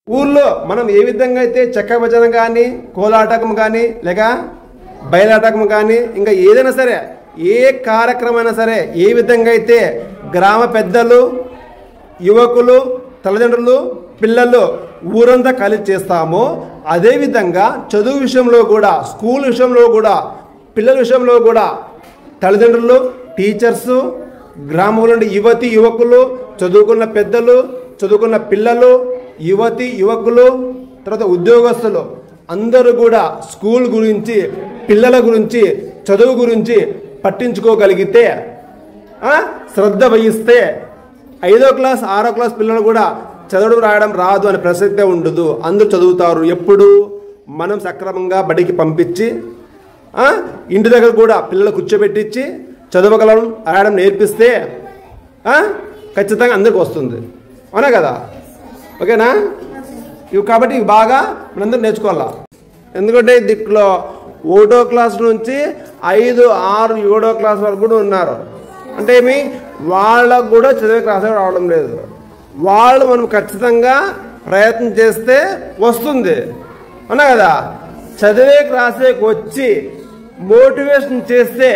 ఊళ్ళో మనం ఏ విధంగా అయితే చెక్క భజన కానీ కోలాటకం కానీ లేక బయలాటకం కానీ ఇంకా ఏదైనా సరే ఏ కార్యక్రమమైనా సరే ఏ విధంగా అయితే గ్రామ పెద్దలు యువకులు తల్లిదండ్రులు పిల్లలు ఊరంతా కలిసి చేస్తామో అదేవిధంగా చదువు విషయంలో కూడా స్కూల్ విషయంలో కూడా పిల్లల విషయంలో కూడా తల్లిదండ్రులు టీచర్సు గ్రామంలో యువతి యువకులు చదువుకున్న పెద్దలు చదువుకున్న పిల్లలు యువతి యువకులు తర్వాత ఉద్యోగస్తులు అందరూ కూడా స్కూల్ గురించి పిల్లల గురించి చదువు గురించి పట్టించుకోగలిగితే శ్రద్ధ వహిస్తే 5వ క్లాస్ 6వ క్లాస్ పిల్లలు కూడా చదవడం రాయడం రాదు అనే ప్రసక్తే ఉండదు. అందరూ చదువుతారు. ఎప్పుడు మనం సక్రమంగా బడికి పంపించి ఇంటి దగ్గర కూడా పిల్లలు కూర్చోబెట్టించి చదవగలడం రాయడం నేర్పిస్తే ఖచ్చితంగా అందరికి వస్తుంది. అవునా కదా? ఓకేనా? ఇవి కాబట్టి ఇవి బాగా మనందరూ నేర్చుకోవాలా. ఎందుకంటే దీంట్లో 1వ క్లాస్ నుంచి 5, 6, 7వ క్లాస్ వరకు కూడా ఉన్నారు. అంటే ఏమి వాళ్ళకు కూడా చదివేకి రాసే రావడం లేదు. వాళ్ళు మనం ఖచ్చితంగా ప్రయత్నం చేస్తే వస్తుంది. అవునా కదా? చదివేకి రాసేకి వచ్చి మోటివేషన్ చేస్తే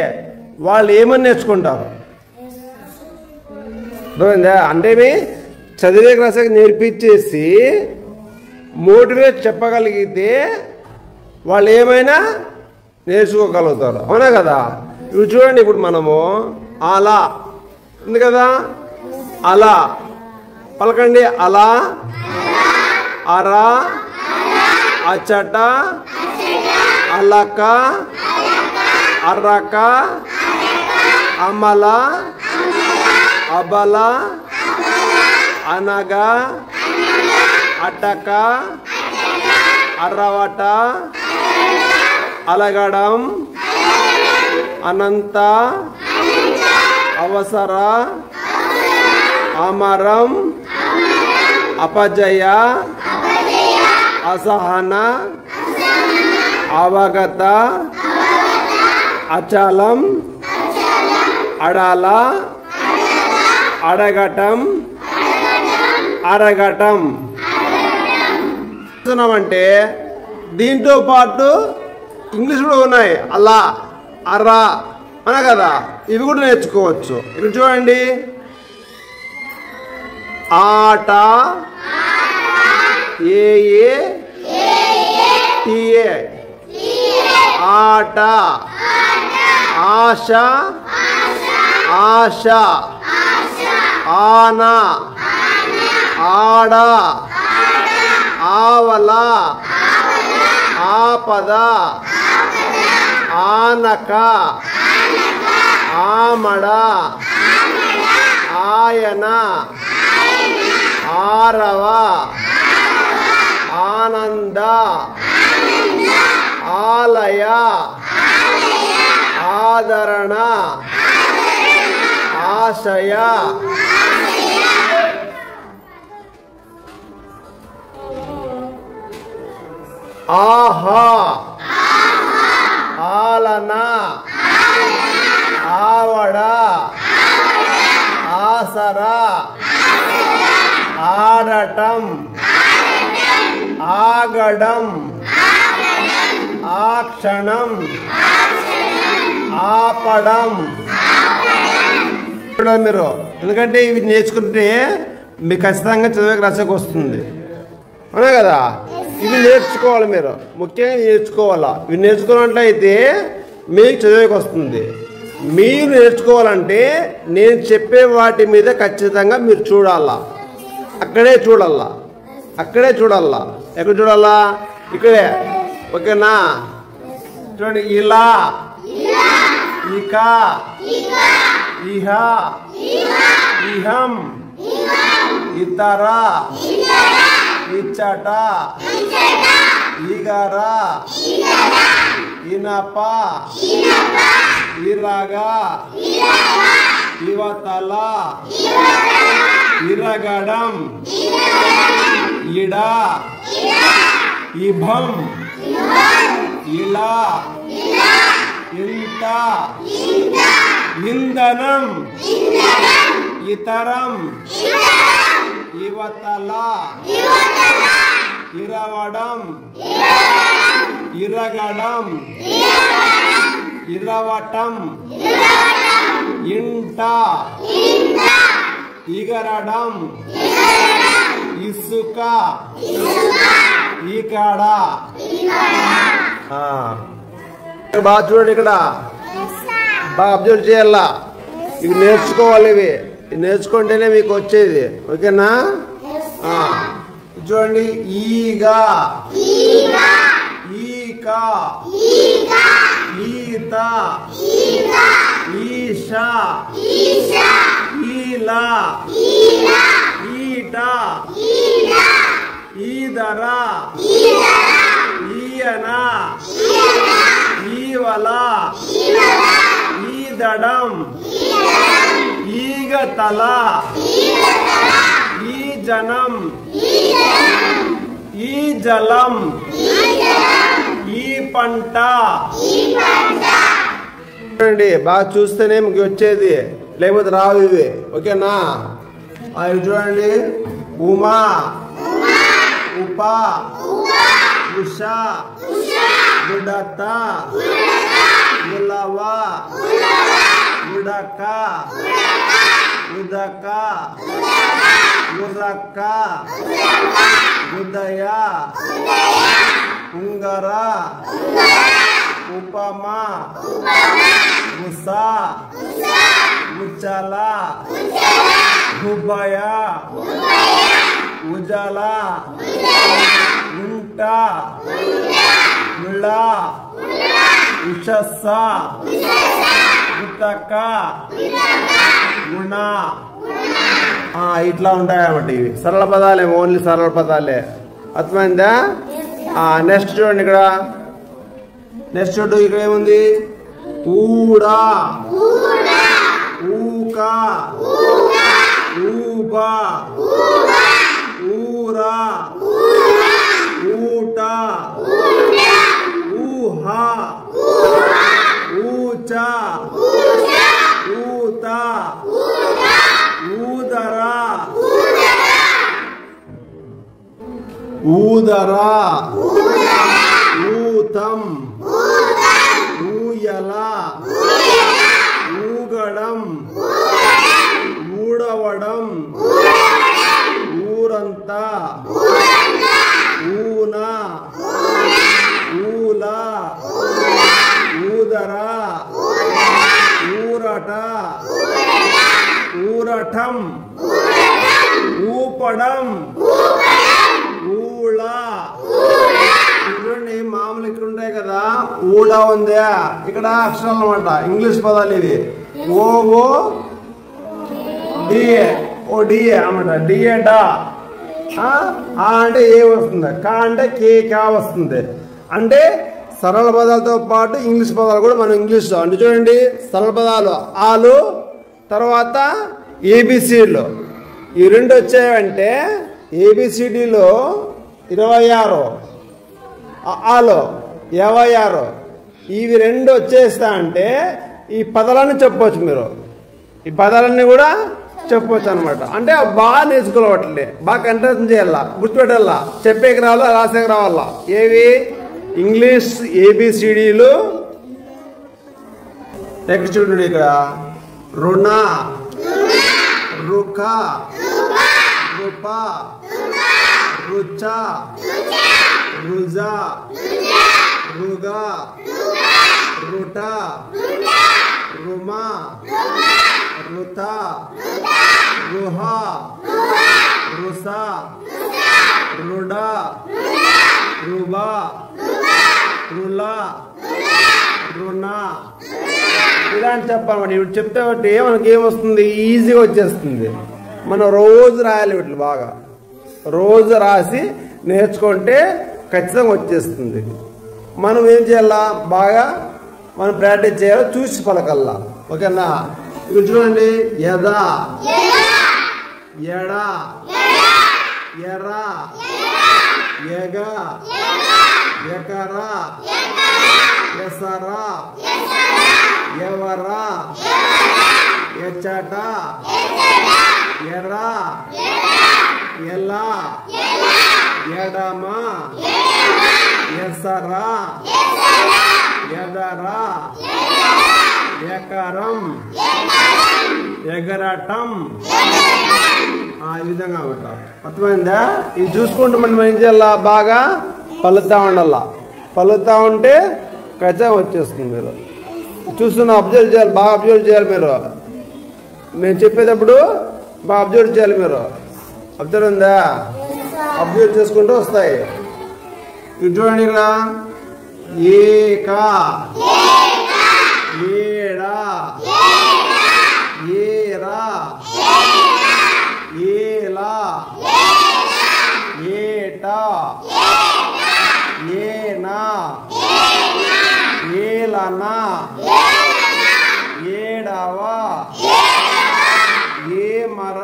వాళ్ళు ఏమని నేర్చుకుంటారు? అంటే చదివేకి రాసేకి నేర్పించేసి మోటివేట్ చెప్పగలిగితే వాళ్ళు ఏమైనా నేర్చుకోగలుగుతారు. అవునా కదా? ఇవి చూడండి, ఇప్పుడు మనము అలా ఉంది కదా, అలా పలకండి. అలా, అరా, అచ్చట, అలక, అర్రక, అమల, అబల, అనగ, అటక, అర్రవట, అలగడం, అనంత, అవసర, అమరం, అపజయ, అసహన, అవగత, అచలం, అడాల, అడగటం, అరగటం అంటే దీంతో పాటు ఇంగ్లీష్ కూడా ఉన్నాయి. అలా, అర్రా అనా కదా, ఇవి కూడా నేర్చుకోవచ్చు. ఇక్కడ చూడండి, ఆట, ఏ టీఏ, ఆట, ఆశ, ఆశ, ఆన, ఆడ, ఆవల, ఆపద, ఆనక, ఆమడ, ఆయన, ఆరవ, ఆనంద, ఆలయ, ఆదరణ, ఆశయ, ఆహా, ఆలన, ఆవడ, ఆసర, ఆడటం, ఆగడం, ఆక్షణం, ఆపడం. మీరు ఎందుకంటే ఇవి నేర్చుకుంటే మీకు ఖచ్చితంగా చదివేకి రాసేకి వస్తుంది. అవునా కదా? ఇవి నేర్చుకోవాలి. మీరు ముఖ్యంగా నేర్చుకోవాలా. ఇవి నేర్చుకున్నట్లయితే మీకు చదివేకి వస్తుంది. మీరు నేర్చుకోవాలంటే నేను చెప్పే వాటి మీద ఖచ్చితంగా మీరు చూడాలా. అక్కడే చూడాలా, అక్కడే చూడాలా. ఎక్కడ చూడాలా? ఇక్కడే. ఓకేనా? చూడండి, ఇలా, ఇక, ఇహ, ఇహం, ఇతర, ఇచ్చట, ఇగర, ఇనప, ఇరగ, ఇవతల, ఇరగడం, ఇడ, ఇభం, ఇలా, ఇంత, ఇంధనం, ఇతరం, ఇవతల ఇరవడం ఇరగడం ఇరవటం ఇంట ఇగరడం ఇసుక ఈకాడ. బాగా చూడండి, ఇక్కడ బాగా అబ్జర్వ్ చేయాలా. ఇవి నేర్చుకోవాలి, ఇవి నేర్చుకుంటేనే మీకు వచ్చేది. ఓకేనా? చూడండి, ఈగా ఈక ఈత ఈష ఈలా ఈట ఈదర ఈయన ఈవల ఈదడం ఈగతల ఈ జనం ఈ జలం ఈ పంట. చూడండి, బాగా చూస్తేనే మీకు వచ్చేది, లేకపోతే రావు ఇవి. ఓకేనా? అవి చూడండి, ఉమా ఉప ఉష ఉడత ఉలవ ఉడక ఉదక ఉరక ఉదయ ఉంగర ఉపమ ఉష ఉచల ఉభయ ఉజల ఉంట ఉళ ఉషస్స ఉతక గుణ. ఇట్లా ఉంటాయన్నమాట. ఇవి సరళ పదాలే, ఓన్లీ సరళ పదాలే. అర్థమైందా? నెక్స్ట్ చూడండి, ఇక్కడ నెక్స్ట్ చూడు, ఇక్కడ ఏముంది? ఊడా ఊక ఊబా ఊరా ఊట ఊహ ఊచ ఊత ఊదర ఊదర ఊతం ఊయల ఊగడం ఊడవడం ఊరంతా ఊన ఊల ఊదర ఊరట ఊరటం ఊపడం ఊళ. చూడండి, మామూలు ఇక్కడ ఉంటాయి కదా, ఊడ ఉందా, ఇక్కడ అక్షరాలు అనమాట, ఇంగ్లీష్ పదాలు ఇవి. ఓ డిఏ ఓ డిఏ అన్నమాట. డిఏ డా అంటే ఏ వస్తుంది, కా అంటే కే కా వస్తుంది. అంటే సరళ పదాలతో పాటు ఇంగ్లీష్ పదాలు కూడా మనం ఇంగ్లీష్లో అంటే చూడండి, సరళ పదాలు ఆలు, తర్వాత ఏబిసిడిలో ఈ రెండు వచ్చాయంటే ఏబిసిడిలో 26, ఆలో 56, ఇవి రెండు వచ్చేస్తా అంటే ఈ పదాలన్నీ చెప్పవచ్చు. మీరు ఈ పదాలన్నీ కూడా చెప్పవచ్చు అనమాట. అంటే బాగా నేర్చుకోవట్లే, బాగా కంఠస్థం చేయాలా, గుర్తుపెట్టాలా, చెప్పేకి రావాలా, రాసేకి రావాలా. ఏవి? ఇంగ్లీష్ ఏబిసిడీలు. నెక్స్ట్ చూడండి, ఇక్కడ రుణ రుక రుప రుచ రుజ రుగ రుట రుమ రుత రుహ రుస రుడ రుబ రుల రుణ. ఇలా అని చెప్పాలన్నమాట. ఇప్పుడు చెప్తే బట్టి మనకి ఏమొస్తుంది, ఈజీగా వచ్చేస్తుంది. మనం రోజు రాయాలి వీటిని, బాగా రోజు రాసి నేర్చుకుంటే ఖచ్చితంగా వచ్చేస్తుంది. మనం ఏం చేయాలా, బాగా మనం ప్రాక్టీస్ చేయాలి, చూసి పలకల్లా. ఓకేనా? ఇప్పుడు చూడండి, యద ఎడ ఎర ఎగ ఎకర ఎసర ఎవర ఎచ్చట ఎర్ర ఎల ఎడమ ఎసర ఎదర ఎకరం ఎగరటం ఈ విధంగా ఉంటారు. అర్థమైందా? ఇది చూసుకుంటూ మనం ఏం చేయాలా, బాగా పలుకుతా ఉండాలా. పలుకుతా ఉంటే ఖచ్చితంగా వచ్చేస్తుంది. మీరు చూస్తున్న అబ్జర్వ్ చేయాలి, బాగా అబ్జర్వ్ చేయాలి. మేము చెప్పేటప్పుడు బాగా అబ్జర్వ్ చేయాలి. మీరు అబ్జర్వ్ ఉందా? అబ్జర్వ్ చేసుకుంటూ వస్తాయి. ఇది చూడండి, ఇక్కడ ఏక ఏడ ఏరా ఏలా ఏట ఏనా ఏలనా ఏడవ ఏమర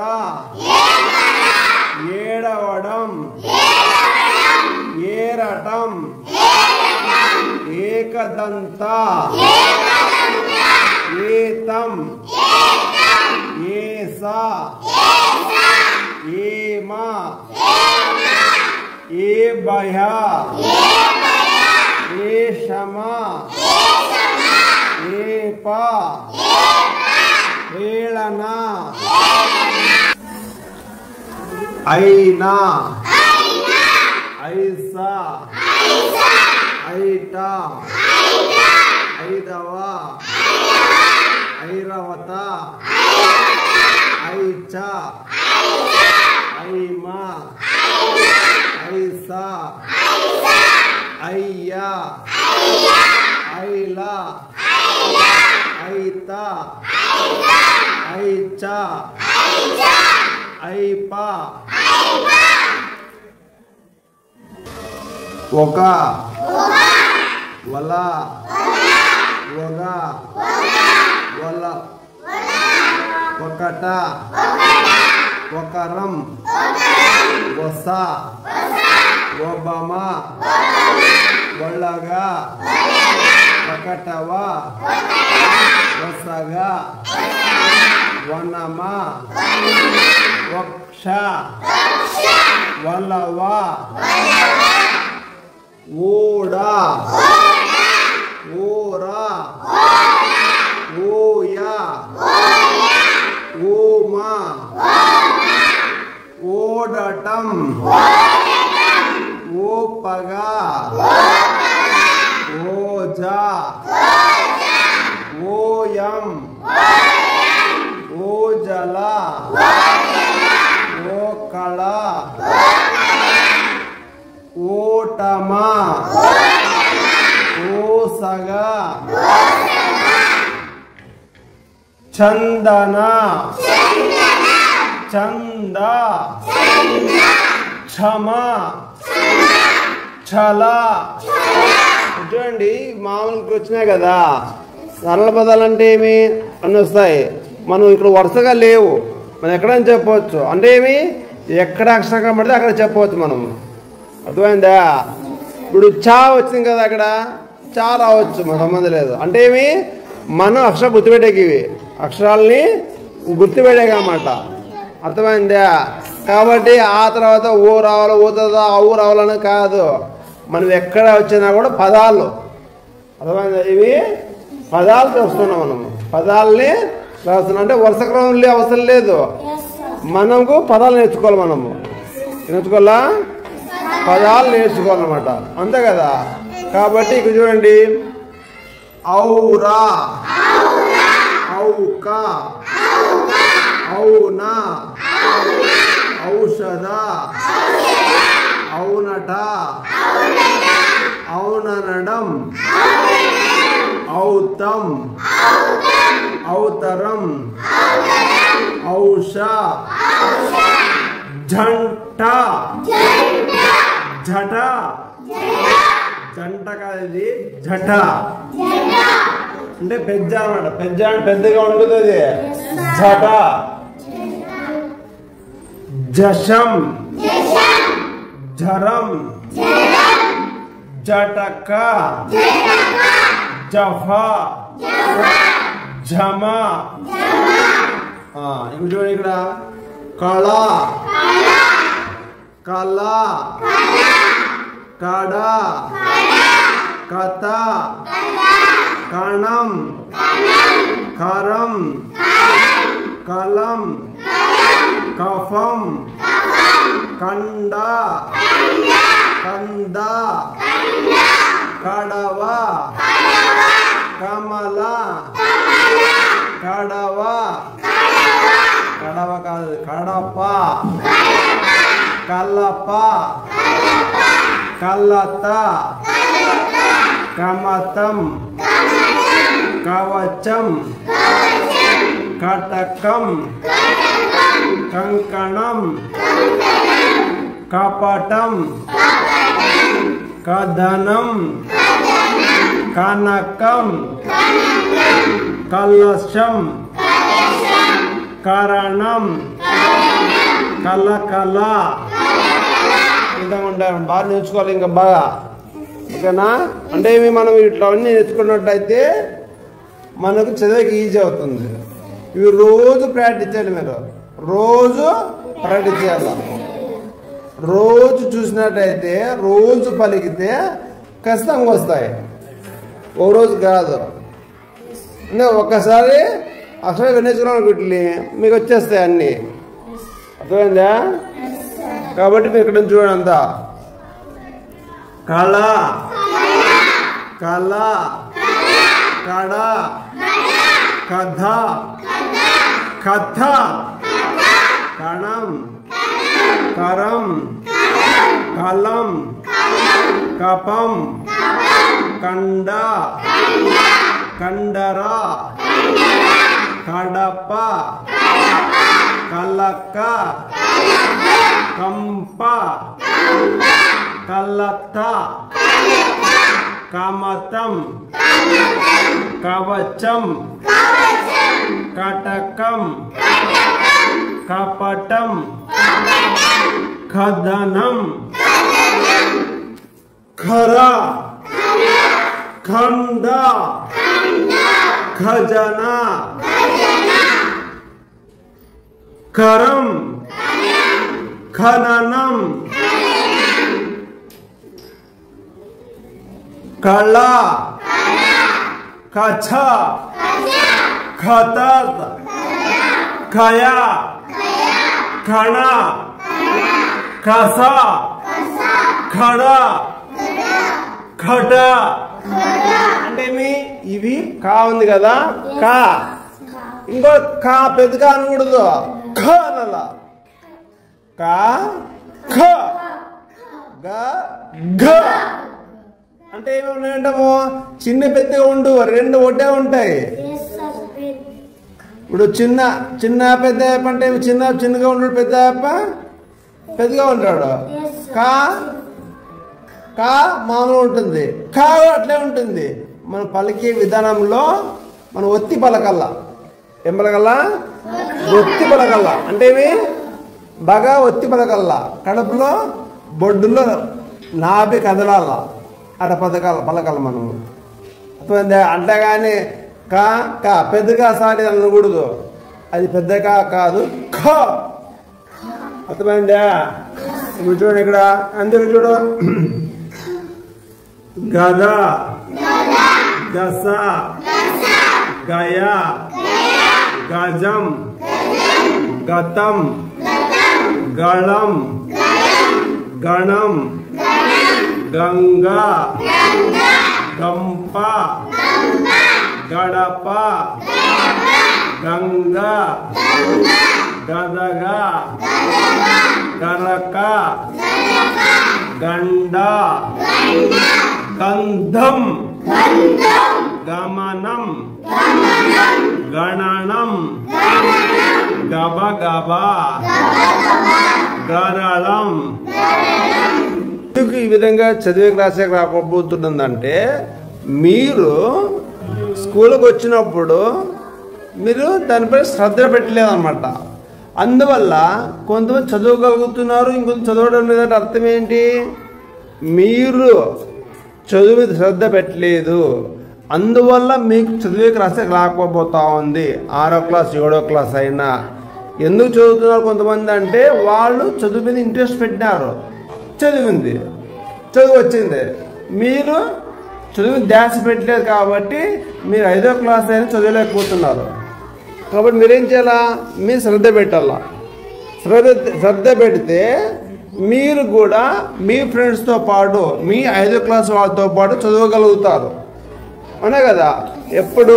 ఏడవడం ఏరటం ఏకదంత ఏతం ఏసా ఏమా ఏభయ ఏషమ ఏప ఏళన ఐనా ఐసా ఐట ఐదవ ఐరవత ఐచ ఐమా ఐసా అయ్యా ఐలా ఐత ఐచ ఐప ఒక వల వగ వల ఒకట ఒకరం వస ఒబమ ఒళ్ళగ ఒకటవ వసగ వనమ వక్ష వలవ ఓడ ఓర ఓయ ఓమ ఓడటం ఓపగ ఓజ ఓయం ఓజల ఓకళ ఓటమ ఓసగ చందన చంద క్షమ ఛల. చూడండి, మామూలుగా వచ్చినాయి కదా సరళ పదాలు అంటే ఏమి అన్నీ వస్తాయి. మనం ఇక్కడ వరుసగా లేవు, మనం ఎక్కడైనా చెప్పవచ్చు. అంటే ఏమి, ఎక్కడ అక్షరం పడితే అక్కడ చెప్పవచ్చు మనం. అర్థమైందా? ఇప్పుడు చా వచ్చింది కదా, అక్కడ చా రావచ్చు, మన సంబంధం లేదు. అంటే ఏమి, మనం అక్షరం గుర్తుపెట్టేకి అక్షరాలని గుర్తుపెట్టేకన్నమాట. అర్థమైందా? కాబట్టి ఆ తర్వాత ఓ రావాలి, ఓ తర్వాత ఊ రావాలని కాదు. మనం ఎక్కడ వచ్చినా కూడా పదాలు, అర్థమైందా? ఇవి పదాలు చూస్తున్నాం. మనము పదాలని రాస్తున్నాం. అంటే వరుస క్రమంలో అవసరం లేదు, మనకు పదాలు నేర్చుకోవాలి. మనము నేర్చుకోవాలా, పదాలు నేర్చుకోవాలన్నమాట. అంతే కదా? కాబట్టి ఇక్కడ చూడండి, ఔరా ఔక ఔనా ఔషధ ఔనట ఔననడం ఔతం ఔతరం ఔష జంట జట జంట కాదు, ఇది జట అంటే పెద్ద అన్నమాట. పెద్ద అంటే పెద్దగా ఉంటుంది, అది జట. జషం జరం జటక జఫా జమ. ఇప్పుడు చూడండి, ఇక్కడ కళ కళ కడ కథ కణం కరం కలం కఫం కండ కంద కడవ కమల కడవ కడవ కాదు కడప కలప కలత కమతం కవచం కటకం కంకణం కపటం కథనం కనకం కలశం కరణం కలకల విధంగా ఉంటారు. బాగా నేర్చుకోవాలి ఇంకా బాగా, ఓకేనా? అంటే మనం ఇట్లా అన్నీ నేర్చుకున్నట్టయితే మనకు చదివేకి ఈజీ అవుతుంది. ఇవి రోజు ప్రాక్టీస్ చేయాలి, మీరు రోజు ప్రాక్టీస్ చేయాలి. రోజు చూసినట్టయితే రోజు పలికితే ఖచ్చితంగా వస్తాయి, ఓ రోజు కాదు. అంటే ఒక్కసారి అక్షరాలు నేర్చుకున్నాను మీకు వచ్చేస్తాయి అన్నీ, అర్థమైందా? కాబట్టి మీరు ఇక్కడ చూడండి అంతా కళ కళ కడ కథ కథ కణం కరం కలం కపం కండ కండర కడప కలక కంప కలత కమతం కవచం కటకం కపటం కథనం ఖర ఖండ ఖజనా కరం ఖననం కళ కఛ ఖతత్ ఖయ ఖణ ఖస ఖడ ఖట. అంటే ఇవి కా ఉంది కదా, కా ఇంకో కా పెద్దగా అనకూడదు, ఖ అనాల. కా ఖ గ ఘ అంటే ఏమి ఉన్నాయంటాము, చిన్న పెద్దగా ఉండు, రెండు ఒకటే ఉంటాయి. ఇప్పుడు చిన్న చిన్న పెద్ద యాప్ అంటే చిన్నగా ఉంటాడు, పెద్ద యాప్ పెద్దగా ఉంటాడు. కా కా మామూలు ఉంటుంది, కా అట్లే ఉంటుంది. మన పలికే విధానంలో మనం ఒత్తి పలకల్లా. ఏం పలకల్లా? ఒత్తి పలకల్లా. అంటే ఏమి బాగా ఒత్తి పలకల్లా. కడుపులో బొడ్డులో నాభి కదలాల, అట పలకాల మనము. అంతేగాని కా కా పెద్దగా సాటి అనకూడదు, అది పెద్దగా కాదు, ఖ. అర్థమైందా? ఇప్పుడు చూడండి ఇక్కడ, అందుకు చూడు, గద గస గయ గజం గతం గళం గణం గంగా గంప గడప గంగా గదగ గరక గండ గంధం గమనం గణనం గబగబ గరళం. ఈ విధంగా చదివే క్లాసే రాకపోతుందంటే, మీరు స్కూల్కి వచ్చినప్పుడు మీరు దానిపై శ్రద్ధ పెట్టలేదన్నమాట. అందువల్ల కొంతమంది చదవగలుగుతున్నారు, ఇంకొంత చదవడం లేదంటే అర్థం ఏంటి? మీరు చదువు మీద శ్రద్ధ పెట్టలేదు, అందువల్ల మీకు చదివేకి రాసే రాకపోతా ఉంది. 6వ క్లాస్ 7వ క్లాస్ అయినా ఎందుకు చదువుతున్నారు కొంతమంది అంటే వాళ్ళు చదువు మీద ఇంట్రెస్ట్ పెట్టినారు, చదువు వచ్చింది. మీరు చదువు ధ్యాస పెట్టలేదు కాబట్టి మీరు 5వ క్లాస్ అయినా చదవలేకపోతున్నారు. కాబట్టి మీరేం చేయాలా? మీరు శ్రద్ధ పెట్టాలా. శ్రద్ధ పెడితే మీరు కూడా మీ ఫ్రెండ్స్తో పాటు మీ 5వ క్లాస్ వాళ్ళతో పాటు చదవగలుగుతారు. అవునా కదా? ఎప్పుడు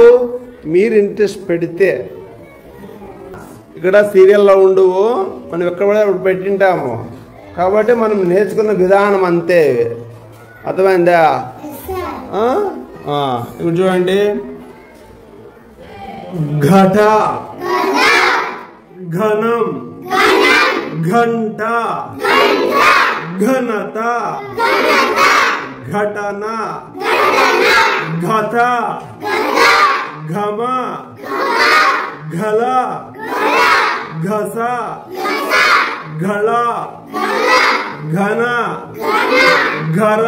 మీరు ఇంట్రెస్ట్ పెడితే. ఇక్కడ సీరియల్లో ఉండవు, మనం ఎక్కడ కూడా పెట్టింటాము. కాబట్టి మనం నేర్చుకున్న విధానం అంతే. అర్థమైందా? ఇప్పుడు చూడండి, ఘట, ఘనం, ఘంట, ఘనత, ఘటన, ఘత, ఘమ, ఘల, ఘస, ఘళ, ఘన, ఘర,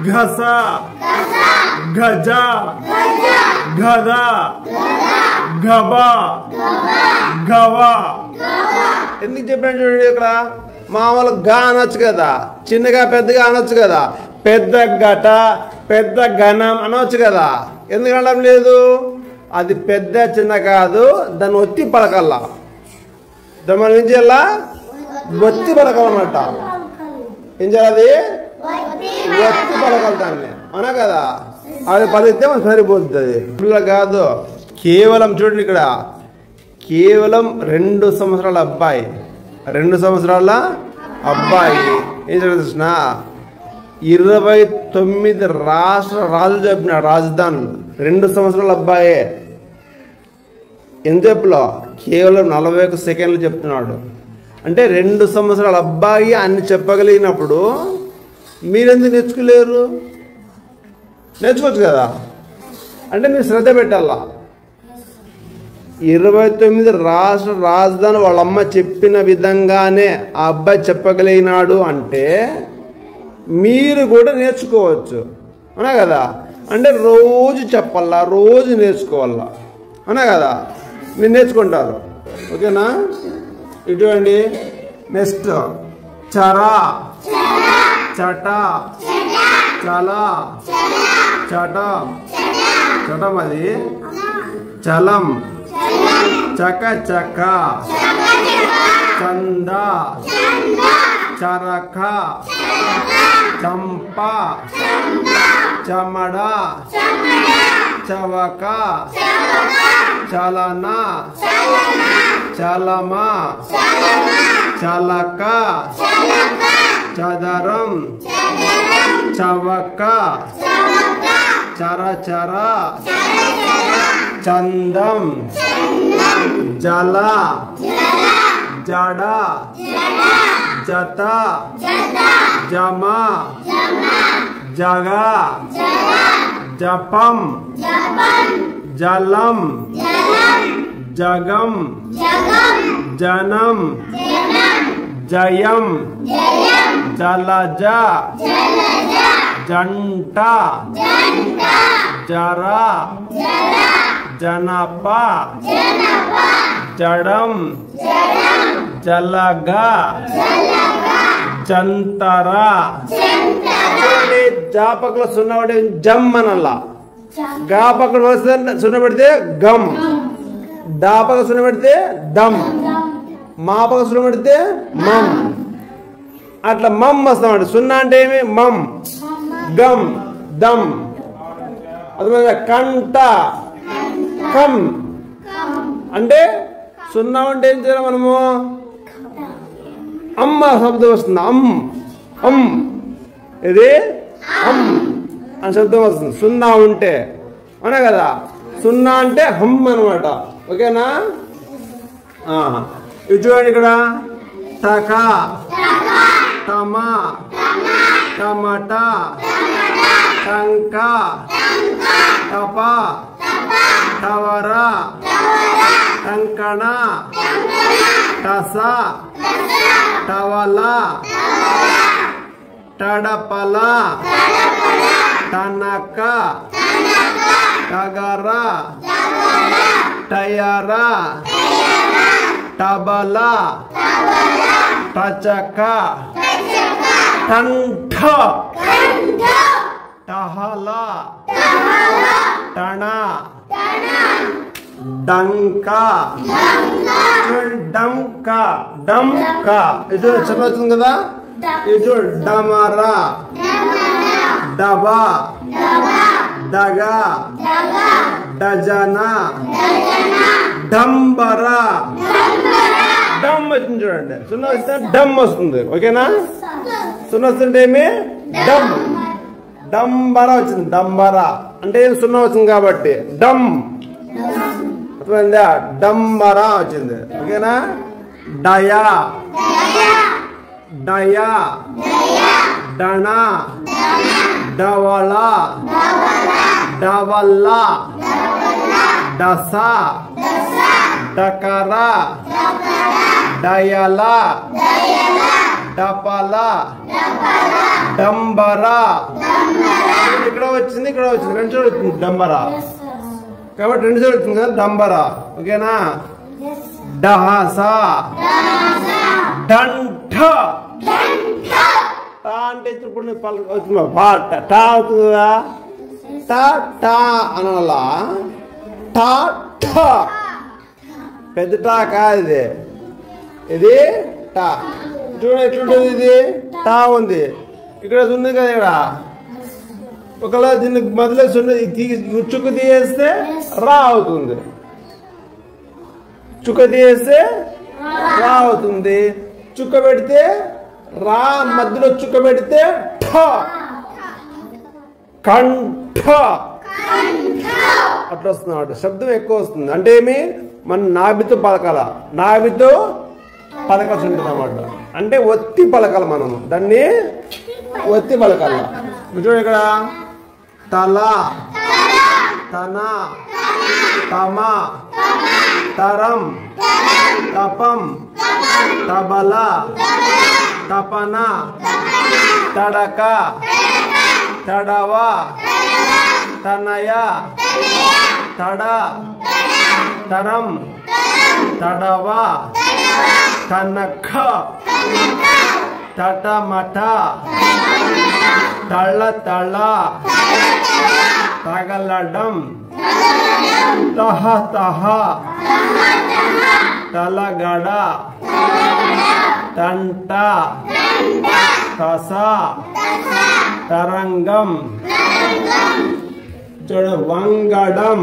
ఘస, గజ, గద, గబ, గవ. ఎందుకు చెప్పాను చూడండి, ఇక్కడ మామూలు గా అనొచ్చు కదా, చిన్నగా పెద్దగా అనొచ్చు కదా, పెద్ద ఘట, పెద్ద ఘనం అనవచ్చు కదా. ఎందుకు అనడం లేదు? అది పెద్ద చిన్న కాదు, దాన్ని ఒత్తి పలకల్లా. మనం ఏం చేయాలా? ఒత్తి పలకాలన్నమాట. ఏం చేయాలి? ఒత్తి పలకాలి దాన్ని. అవునా కదా? అది పలికితే మనకు సరిపోతుంది. పిల్ల కాదు, కేవలం చూడండి ఇక్కడ, కేవలం 2 సంవత్సరాల అబ్బాయి, 2 సంవత్సరాల అబ్బాయి ఏం చూసిన 29 రాష్ట్ర రాజులు చెప్పినాడు, రాజధానులు. 2 సంవత్సరాల అబ్బాయే. ఎంతసేపులో? కేవలం 41 సెకండ్లు చెప్తున్నాడు. అంటే 2 సంవత్సరాల అబ్బాయి అన్ని చెప్పగలిగినప్పుడు మీరెందుకు నేర్చుకోలేరు? నేర్చుకోవచ్చు కదా. అంటే మీరు శ్రద్ధ పెట్టాలా. 29 రాష్ట్ర రాజధాని వాళ్ళ అమ్మ చెప్పిన విధంగానే ఆ అబ్బాయి చెప్పగలిగినాడు అంటే మీరు కూడా నేర్చుకోవచ్చు. అవునా కదా? అంటే రోజు చెప్పాలా, రోజు నేర్చుకోవాలా. అవునా కదా? మీరు నేర్చుకుంటారు. ఓకేనా? ఇటువంటి నెక్స్ట్ చర, చట, చల, చటం, చటం అది చలం, చక చక, చంద, చరక, చంప, చమడ, చవక, చలన, చలమ, చలక, చదరం, చవక, చరచర, చందం, జల, జడ, జత, జమ, జగ, జపం, జలం, జగం, జనం, జయం, జలజ, జంట, జర, జనప, జడం, జలగ, జంతర. జాపకలో సున్నా పడితే జమ్ అనల్లా. గా పక్కన సున్నా పెడితే గమ్, డా పక్క సున్నా పెడితే దమ్, మా పక్క సున్నా పెడితే మమ్. అట్లా మమ్ వస్తామండి. సున్నా అంటే ఏమి? మమ్, గమ్, దమ్. అదే కంట, కమ్. అంటే సున్నా అంటే ఏం చేయాలి మనము? అమ్మ శబ్దం వస్తుంది. అమ్, ఇది అమ్ అని శబ్దం వస్తుంది సున్నా ఉంటే. అవునా కదా? సున్నా అంటే హమ్ అనమాట. ఓకేనా? ఇది చూడండి ఇక్కడ టక, టమ, టమట, టంక, టప, టవర, టంకణ, టస, టవల, టడపల, టనక, టగర, టయర, టబలా టచక టంఠ టహలా టణ డంక డంక డంక ఇది చదువుతుంది కదా ఇది డమరా డబా డగ డజన డంబరా డమ్ వచ్చింది చూడండి సున్నా వస్తే డమ్ వస్తుంది ఓకేనా సున్నా వస్తుంటే ఏమి డమ్ డంబరా వచ్చింది డంబరా అంటే సున్నా వచ్చింది కాబట్టి డమ్ అర్థమైందా డంబరా వచ్చింది ఓకేనా డయా డయా డణ డవళ డవల్ల డస డకర డయల డపల డంబరా ఇక్కడ వచ్చింది రెండు చోట్ల వచ్చింది డంబరా కాబట్టి రెండు చోట్ల వచ్చింది కదా డంబరా ఓకేనా డహస డంఠ అంటే ఇప్పుడు టా అవుతుందా టా టా అనాలా టా టా పెద్ద టా కాదు ఇది టా చూడండి ఎట్లుంటుంది ఇది టా ఉంది ఇక్కడ ఉంది కదా ఇక్కడ ఒకవేళ దీనికి మొదలే చుక్క తీయేస్తే రా అవుతుంది చుక్క తీయేస్తే రా అవుతుంది చుక్క పెడితే రా మధ్యలో చుక్క పెడితే ఠ కంఠ అట్లా వస్తుంది శబ్దం ఎక్కువ వస్తుంది అంటే ఏమి మన నాభితో పలకాల నాభితో పలకాల్సి ఉంటుంది అన్నమాట అంటే ఒత్తి పలకాల మనము దాన్ని ఒత్తి పలకాల చూడండి ఇక్కడ తల తన తమ తరం తపం తబల తపన తడక తడవ తనయ తడ తరం తడవ తనఖ తటమట తళ్ళ తళ తగలడం తహ తహ తలగడ తంట తస తరంగం చూడ వంగడం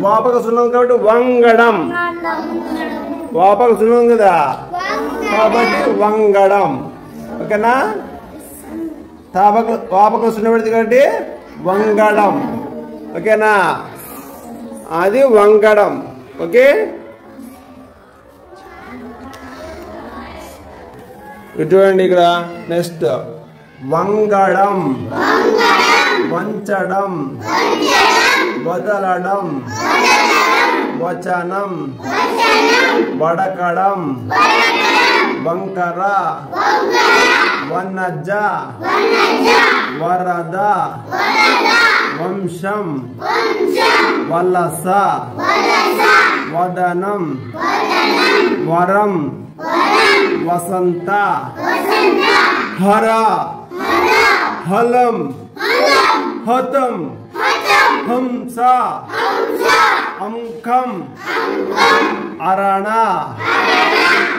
వాపక సున్నం కాబట్టి వంగడం వాపక సున్నం కదా కాబట్టి వంగడం ఓకేనా వాపక సున్నం పెడితే కాబట్టి వంగడం ఓకేనా అది వంగడం ఓకే చూడండి ఇక్కడ నెక్స్ట్ వంగడం వంచడం వదలడం వచనం వడకడం వంకర వనజ వరద వంశం వలస వదనం వరం వసంత హర హలం హతం హంస అంకం అరణ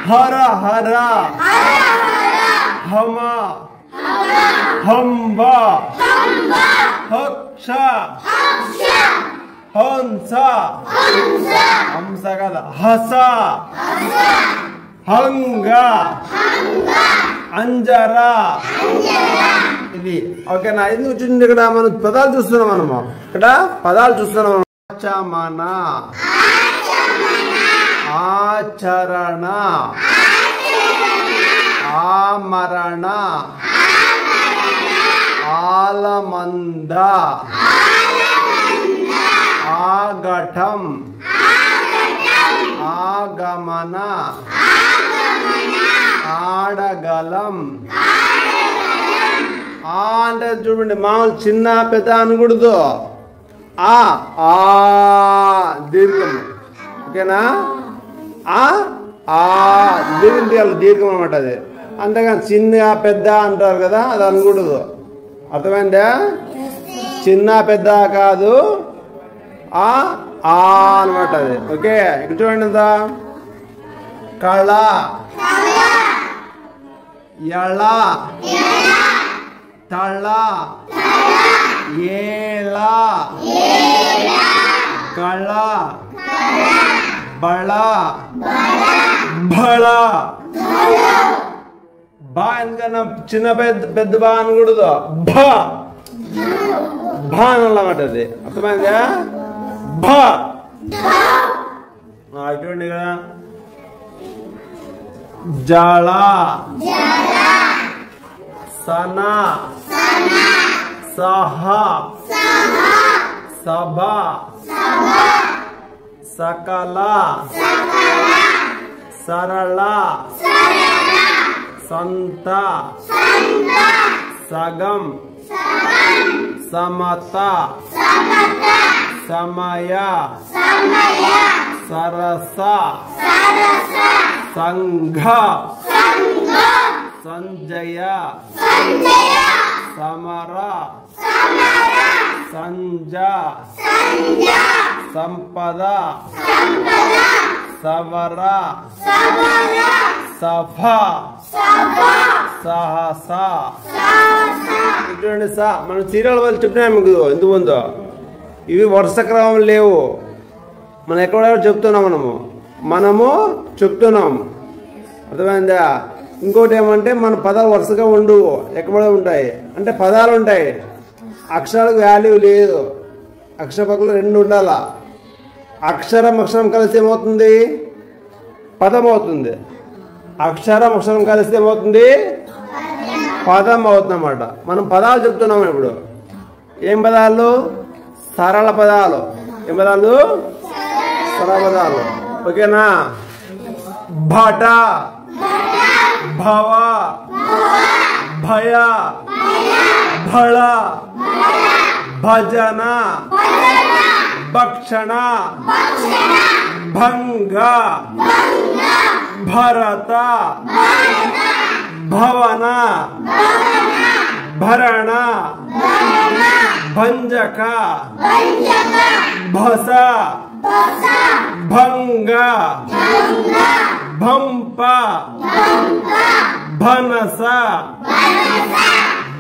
హర హర హమ హంబ హక్ష హంస హంస కదా హస హంగ అంజరా ఇది ఓకేనా ఇది వచ్చింది ఇక్కడ మనం పదాలు చూస్తున్నాం మనము ఇక్కడ పదాలు చూస్తున్నాం ఆచమన ఆచరణ ఆమరణ ఆలమంద ఆఘటం ఆగమన ఆడగలం అంటే చూడండి మామూలు చిన్న పెద్ద అనకూడదు ఆ దీర్ఘం ఓకేనా ఆ ఆ దీర్ఘం అనమాట అది. అంతేగాని చిన్న పెద్ద అంటారు కదా, అది అనకూడదు. అర్థమైందా? చిన్న పెద్ద కాదు, ఆ ఆ అనమాట అది. ఓకే, ఇక్కడ చూడండి ఎంత కళ, ఎళ, తళ, ఏళ, కళ, బళ, బళ. బా ఎందుకన్నా చిన్న పెద్ద బా అనకూడదు, భా భా అన్నమాట అది. అర్థమైందా? భా అటువంటి కదా. జళ, సన, సహ, సభ, సకల, సరళ, సంత, సగం, సమత, సమయ, సరస, సంఘ, సంజయ, సమర, సంజ, సంపద, సవర, సఫ, సహస. ఇటువంటి మనం సీరియల్ వాళ్ళు చెప్పినా మీకు ఎందుకు ఉందో, ఇవి వరుస క్రమం లేవు. మనం ఎక్కడెక్కడ చెప్తున్నాం, మనము చెప్తున్నాం. అర్థమైందా? ఇంకోటి ఏమంటే మన పదాలు వరుసగా ఉండవు, ఎక్కడ ఉంటాయి అంటే పదాలు ఉంటాయి, అక్షరాలకు వాల్యూ లేదు. అక్షర పక్కలు రెండు ఉండాల. అక్షరం కలిసి ఏమవుతుంది? పదం అవుతుంది. అక్షరం కలిసి ఏమవుతుంది? పదం అవుతుంది అన్నమాట. మనం పదాలు చెప్తున్నాము ఇప్పుడు. ఏం పదాలు? సరళ పదాలు. ఏం పదాలు? సరళ పదాలు. ఓకేనా? భట, భవ, భయ, భళ, భజన, భక్షణ, భంగ, భరత, భవన, భరణ, భంజక, భస, భంగ, భంప, భనస,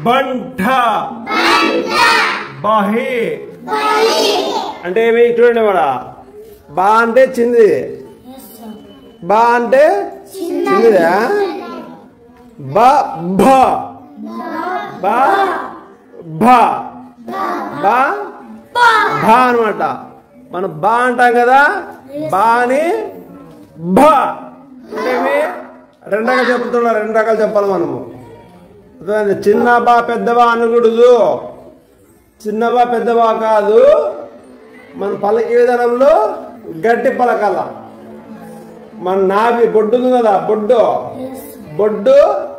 బంఠ, బహి. అంటే ఏమి చూడండి మేడ, బా అంటే చిన్నది, బా అంటే చిన్నదా, బా భా, బా భా, బా భా అనమాట. మనం బా అంటాం కదా, బాని భా అంటే రెండు రకాలు చెప్తున్నా, రెండు రకాలు చెప్పాలి మనము. చిన్న బా పెద్దవా అనకూడదు, చిన్నవా పెద్దవా కాదు. మన పలికే విధానంలో గట్టి పలకాల. మన నాభి బొడ్డు ఉంది కదా, బొడ్డు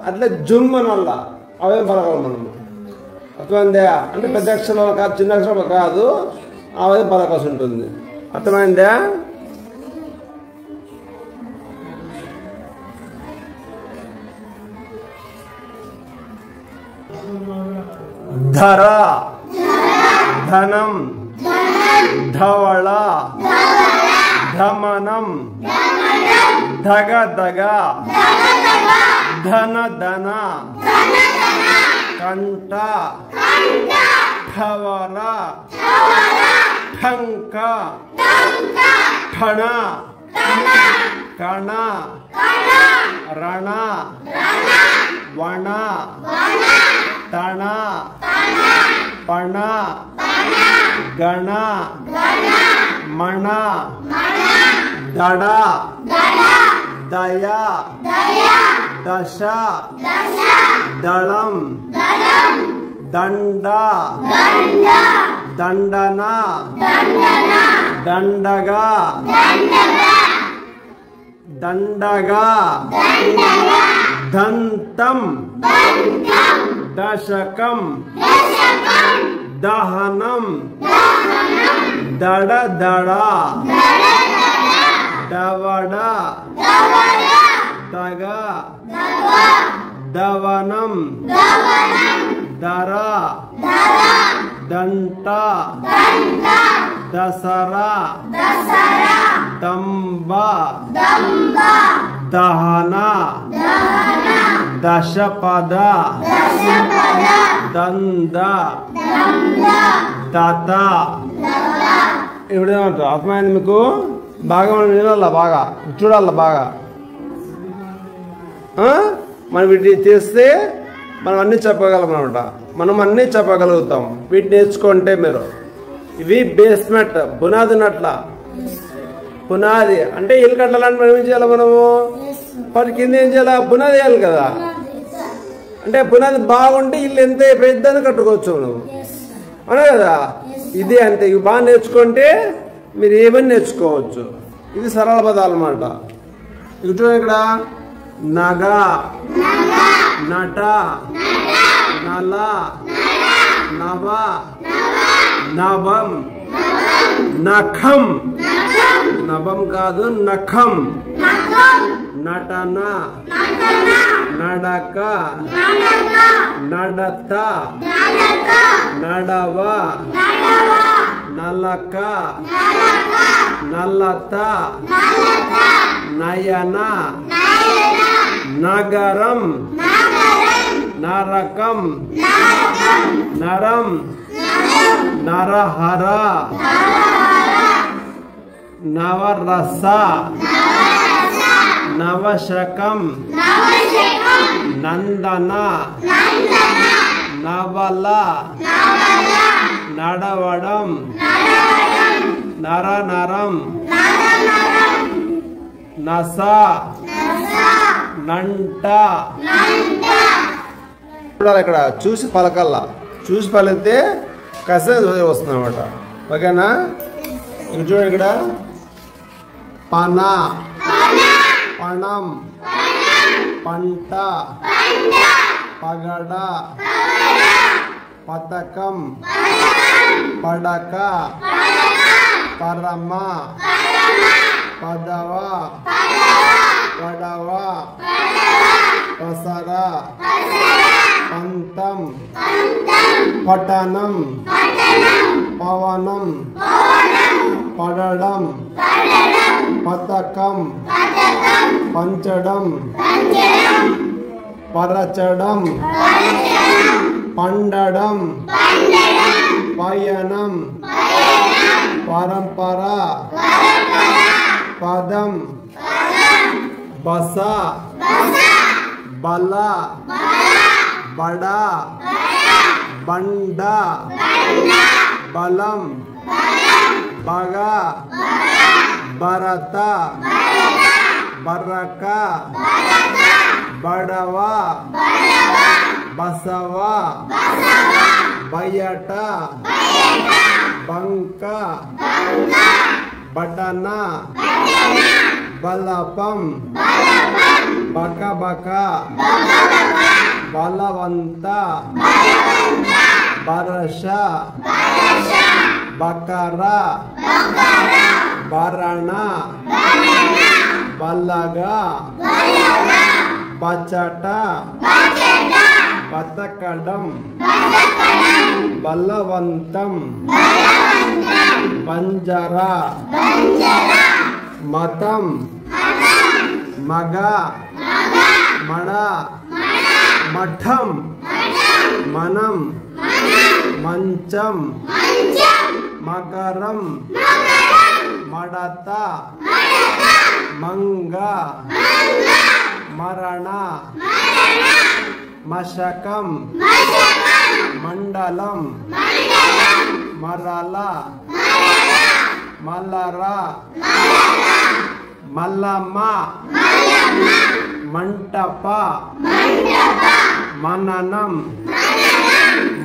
అట్లా జుమ్ అనల్లా, అవే పలకాలి మనము. అర్థమైందా? అంటే పెద్ద అక్షరాలు కాదు, చిన్న అక్షరాలు కాదు, అవే పలకాల్సి ఉంటుంది. అర్థమైందా? ధర, ధనం, ధవళ, ధమనం, ధగ ధగ, ధన ధన, కంఠ, ఠవర, ఠంక, ఠణ, కణ, రణ, వణ, తణ, పణ, గణ, మణ, దడ, దయ, దశ, దళం, దండ, దండన, దండగా, దండగా, దంతం, దశకం, దహనం, దడ దడ, దవడ దగ దవనం దర దంట దసరా దంబ దహన దశపద దంద దత ఇప్పుడు ఏమంటారు అర్థమైంది మీకు బాగా మనం వినాలా బాగా చూడాలా బాగా మనం వీటిని చేస్తే మనం అన్నీ చెప్పగలం అనమాట మనం అన్నీ చెప్పగలుగుతాం వీటిని నేర్చుకుంటే మీరు ఇవి బేస్మెంట్ పునాది ఉన్నట్ల పునాది అంటే ఇల్లు కట్టాలంటే మనం ఏం చేయాలి మనము వాటి కింద ఏం చేయాలి పునాది వేయాలి కదా అంటే పునాది బాగుంటే ఇల్లు ఎంత పెద్దది కట్టుకోవచ్చు మనం అవునా కదా ఇది అంతే ఇవి బాగా నేర్చుకుంటే మీరు ఏమని నేర్చుకోవచ్చు ఇది సరళ పదాలు అన్నమాట ఇక చూడండి ఇక్కడ నగ నట నల నవ నవం నఖం నవం కాదు నఖం నటన నడక నడత నడవ నలక నలత నయన నగరం నరకం నరం నరహర నవరస నవశకం నందన నవల నడవడం నరనరం నస నంట ఇక్కడ చూసి పలకల్లా చూసి పలికితే కసే వస్తుంది అన్నమాట ఓకేనా ఇంక చూడండి ఇక్కడ పన పణం పంట పగడ పతకం పడక పరమ పదవ పడవ పసర పంతం పట్టణం పవనం పడడం పతకం పంచడం పరచడం పండడం పయనం పరంపర పదం బస బల బడ బండ బలం బగ భరత బరక బడవ బసవ బయట బంక బటన బలపం బకబక బలవంత బరష బకర బరణ బలగ బచట బతకడం బలవంతం బంజర మతం మగ మడ మఠం మనం మంచం మకరం మడత మంగ మరణ మశకం మండలం మరల మల్లర మల్లమ్మ మంటప మననం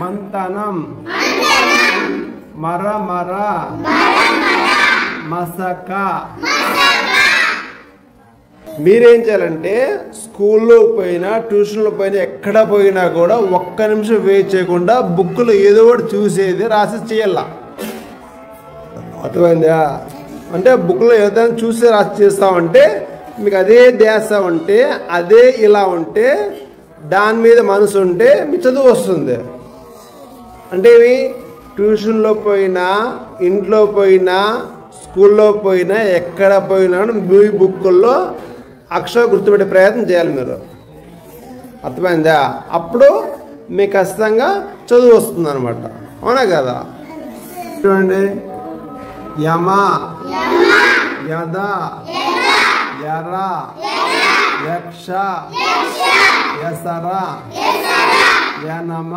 మంతనం మరమర మసక మీరేం చేయాలంటే స్కూల్లో పోయినా ట్యూషన్లో పోయినా ఎక్కడ పోయినా కూడా ఒక్క నిమిషం వేస్ట్ చేయకుండా బుక్లో ఏదో ఒకటి చూసేది రాసి చేయాల అర్థమైందా అంటే బుక్లో ఏదైనా చూసి రాసి చేస్తామంటే మీకు అదే ధ్యాస ఉంటే అదే ఇలా ఉంటే దాని మీద మనసు ఉంటే మీ చదువు వస్తుంది. అంటే ఇవి ట్యూషన్లో పోయినా ఇంట్లో పోయినా స్కూల్లో పోయినా ఎక్కడ పోయినా మీ బుక్కుల్లో అక్షరం గుర్తుపెట్టే ప్రయత్నం చేయాలి మీరు. అర్థమైందా? అప్పుడు మీకు ఖచ్చితంగా చదువు వస్తుంది అనమాట. అవునా కదా? చూడండి, యమ, యద, యర, యక్ష, యసర, యనమ,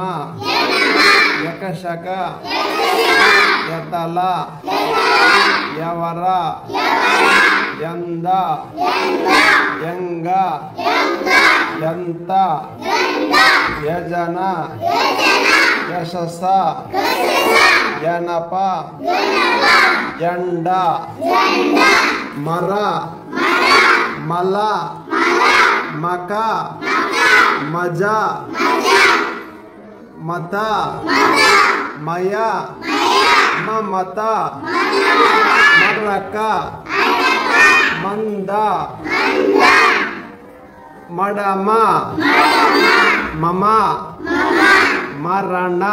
యకశక, యతల, యవర, యంద, యంగ, యంత, యజన, యశస, యనప, యండ, మర, మల, మక, మజ, మత, మయ, మమత, మరక, మంద, మడమ, మమ, మరణ,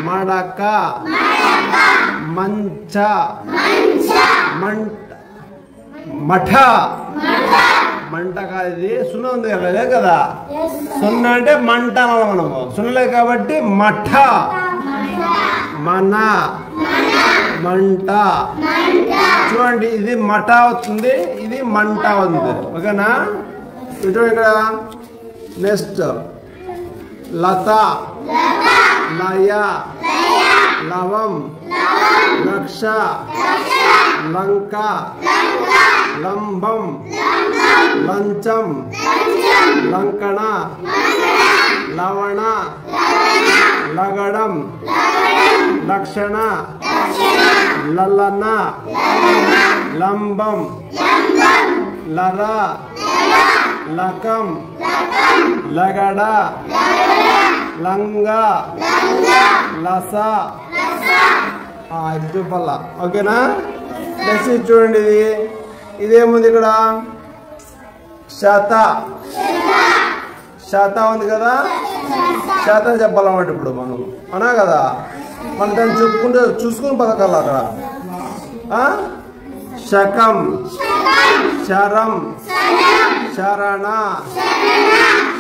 మడక, మంచ, మఠ. మంట కాదు, ఇది సున్నా ఉంది కదా. సున్నా అంటే మంట అనాలి మనము. సున్నలేదు కాబట్టి మఠ, మన, మంట. చూడండి, ఇది మఠ అవుతుంది, ఇది మంట అవుతుంది. ఓకేనా? చూడండి ఇక్కడ. నెక్స్ట్ లత, లయ, లవం, లక్ష, లంక, లంబం, లంచం, లంకణ, లవణ, లగడం, లక్షణ, లలన, లంబం, లర, లకం, లగడ, లంగ, లస. ఇది చూపాల. ఓకేనా? నెక్స్ట్ చూడండి, ఇదేముంది ఇక్కడ? శత. శత ఉంది కదా, శతం చెప్పాలన్నమాట ఇప్పుడు మనం. అనా కదా? మనం దాన్ని చూసుకుని బతకాలి అక్కడ. శకం, శరం, శరణ,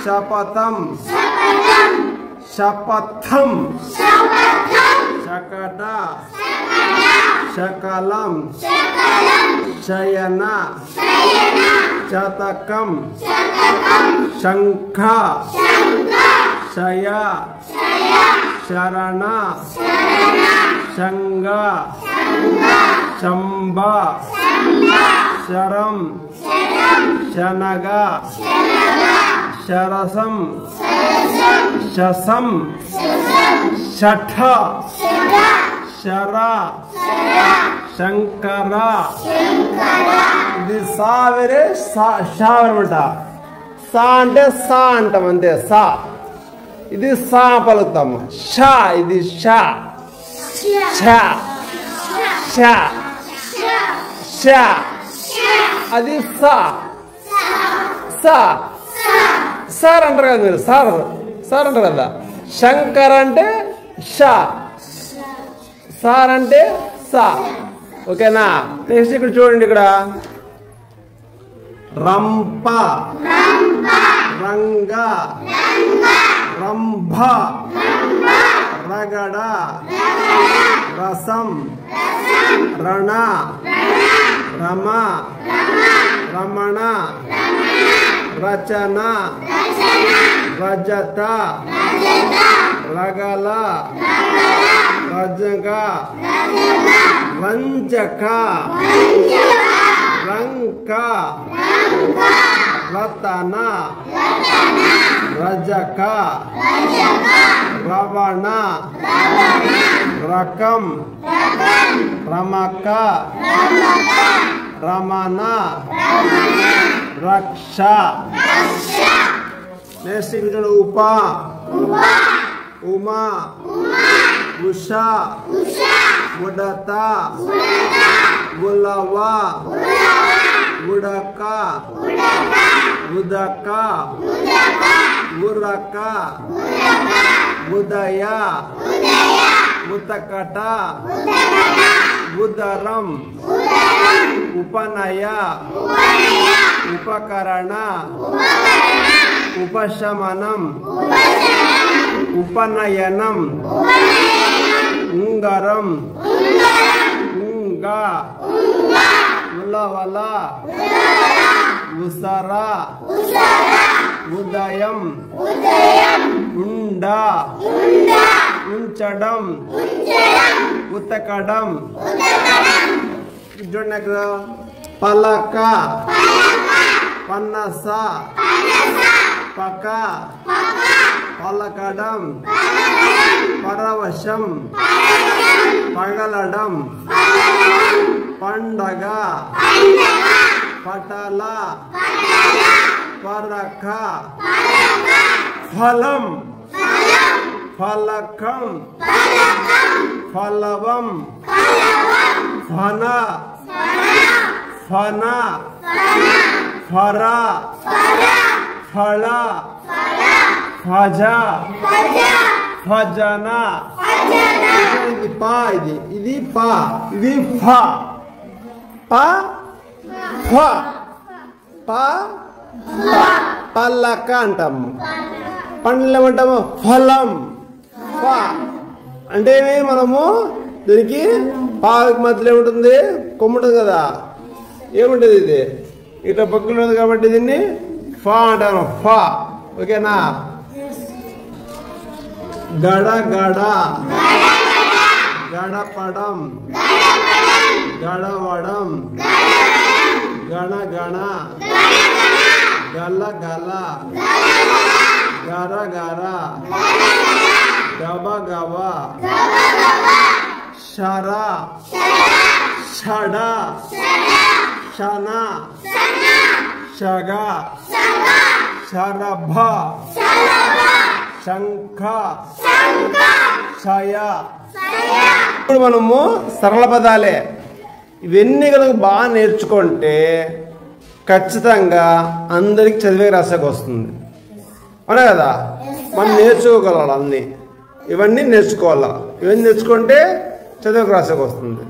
శపథం, శపథం, శకట, శకలం, శయన, శతకం, శంఖ, శయ, శరణ, శంగ, శంభ, శరం, శనగ, శరసం, శసం, శఠ, శర, శంకర. ఇది సా వేరే, షా అనమాట. సా అంటే సా అంటాం అంతే, సా. ఇది సా పలుకుతాము. షా, ఇది షా, షా, షా, షా. అది సా, సా. సార్ అంటారు కదా మీరు, సార్, సార్ అంటారు కదా. శంకర్ అంటే షా, సార్ అంటే సా. ఓకేనా? నెక్స్ట్ ఇక్కడ చూడండి, ఇక్కడ రంప, రంగ, రంభ, రగడ, రసం, రణ, రమ, రమణ, రచన, రజత, రగల, రజగ, రంజక, రంక, రతన, రజక, రవణ, రకం, రమక, రమణ, రక్ష. నెక్స్ట్ చూడండి, ఉప, ఉమా, ఉష, ఉడత, గులవ ఉడక ఉదక ఉరక ఉదయ ఉతకట ఉదరం ఉపనయ ఉపకరణ ఉపశమనం ఉపనయనం ఉంగరం ఉంగ ఉలవల ఉసర ఉదయం ఉండ ఉంచడం ఉతకడం చూడండి పలక పన్నస పక పలకడం పరవశం పగలడం పండగ పటల పరక ఫలం ఫలకం ఫలవం ఫన ఫన ఫర ఫళ ఫజ ఫజన ఇది పా ఇది పా ఇది ఫ ప ఫ ప పల్లక అంటాము పండ్లు ఏమంటాము ఫలం ఫ అంటే మనము దీనికి పాకి మధ్యలో ఏముంటుంది కొమ్ము ఉంటుంది కదా ఏముంటుంది ఇది ఇట్లా పక్కన ఉంది కాబట్టి దీన్ని ఫ అంటాను ఫ ఓకేనా గడ గడ గడపడం గడవడం గణ గణ గల గల గర గర గబ గబ శర షడ శన శగ శరభ శంఖ శయ. ఇప్పుడు మనము సరళ పదాలే ఇవన్నీ కనుక బాగా నేర్చుకుంటే ఖచ్చితంగా అందరికి చదివే రాసాక వస్తుంది అవునా కదా. మనం నేర్చుకోగలం అన్నీ ఇవన్నీ నేర్చుకోవాలా. ఇవన్నీ నేర్చుకుంటే చదివే రాసాక వస్తుంది.